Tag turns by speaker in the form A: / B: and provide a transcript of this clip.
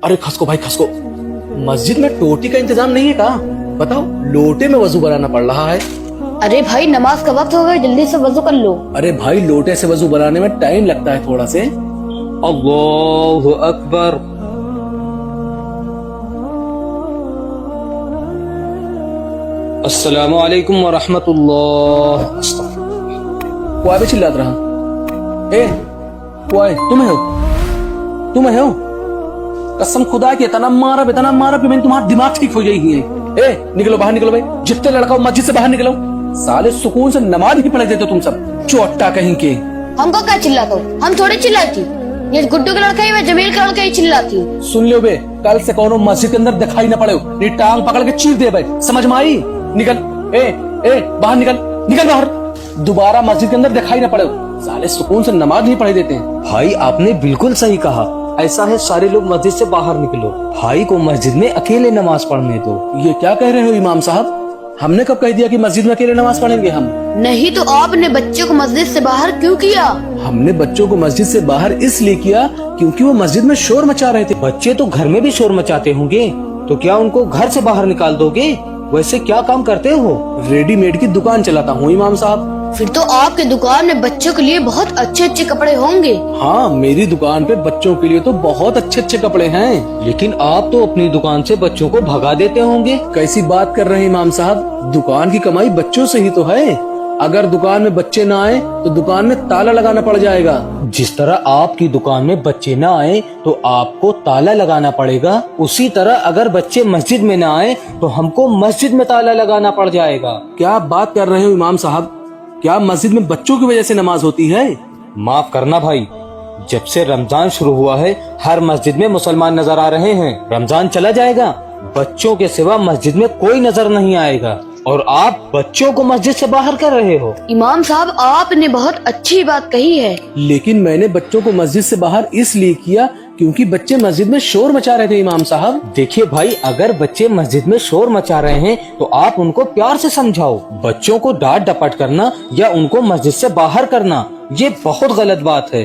A: अरे खसको भाई खसको, मस्जिद में टोटी का इंतजाम नहीं है क्या? बताओ, लोटे में वजू बनाना पड़ रहा है।
B: अरे भाई नमाज का वक्त हो गया, जल्दी से वजू कर लो।
A: अरे भाई लोटे से वजू बनाने में टाइम लगता है थोड़ा से।
C: अल्लाहु अकबर। अस्सलामु अलैकुम व रहमतुल्लाह।
A: कोई भी चिल्लात रहा। ए कोई तुम्हें हो, तुम्हें हो? कसम खुदा की इतना मारा कि मैंने तुम्हारा दिमाग ठीक हो जाएगी। ए निकलो बाहर, निकलो भाई, जितने लड़का हो मस्जिद से बाहर निकलो। साले सुकून से नमाज नहीं पढ़े देते तुम सब, चोट्टा कहीं के।
B: हमको क्या चिल्लाते हो? हम थोड़ी चिल्लाती, ये गुड्डू का लड़का ही व जमील का लड़का ही चिल्लाती।
A: सुन लो बे, कल से कौनो मस्जिद के अंदर दिखाई न पड़े, नहीं टांग पकड़ के चीर दे भाई, समझ में आई? निकल, ए बाहर निकल, निकल बाहर, दोबारा मस्जिद के अंदर दिखाई न पड़े। साले सुकून से नमाज नहीं पढ़े देते हैं।
C: भाई आपने बिल्कुल सही कहा, ऐसा है सारे लोग मस्जिद से बाहर निकलो, भाई को मस्जिद में अकेले नमाज पढ़ने दो।
A: ये क्या कह रहे हो इमाम साहब? हमने कब कह दिया कि मस्जिद में अकेले नमाज पढ़ेंगे हम?
B: नहीं तो आपने बच्चे को मस्जिद से बाहर क्यों किया?
A: हमने बच्चों को मस्जिद से बाहर इसलिए किया क्योंकि वो मस्जिद में शोर मचा रहे थे।
C: बच्चे तो घर में भी शोर मचाते होंगे, तो क्या उनको घर से बाहर निकाल दोगे? वैसे क्या काम करते हो?
A: रेडीमेड की दुकान चलाता हूँ इमाम साहब।
B: फिर तो आपके दुकान में बच्चों के लिए बहुत अच्छे अच्छे कपड़े होंगे।
A: हाँ, मेरी दुकान पे बच्चों के लिए तो बहुत अच्छे अच्छे कपड़े हैं।
C: लेकिन आप तो अपनी दुकान से बच्चों को भगा देते होंगे।
A: कैसी बात कर रहे हैं इमाम साहब? दुकान की कमाई बच्चों से ही तो है। अगर दुकान में बच्चे ना आए तो दुकान में ताला लगाना पड़ जाएगा।
C: जिस तरह आपकी दुकान में बच्चे ना आए तो आपको ताला लगाना पड़ेगा, उसी तरह अगर बच्चे मस्जिद में ना आए तो हमको मस्जिद में ताला लगाना पड़ जाएगा।
A: क्या बात कर रहे हो इमाम साहब? क्या मस्जिद में बच्चों की वजह से नमाज होती है?
C: माफ करना भाई, जब से रमजान शुरू हुआ है हर मस्जिद में मुसलमान नजर आ रहे हैं। रमजान चला जाएगा, बच्चों के सिवा मस्जिद में कोई नजर नहीं आएगा, और आप बच्चों को मस्जिद से बाहर कर रहे हो।
B: इमाम साहब आपने बहुत अच्छी बात कही है,
A: लेकिन मैंने बच्चों को मस्जिद से बाहर इसलिए किया क्योंकि बच्चे मस्जिद में शोर मचा रहे थे इमाम साहब।
C: देखिए भाई, अगर बच्चे मस्जिद में शोर मचा रहे हैं तो आप उनको प्यार से समझाओ। बच्चों को डांट डपट करना या उनको मस्जिद से बाहर करना ये बहुत गलत बात है।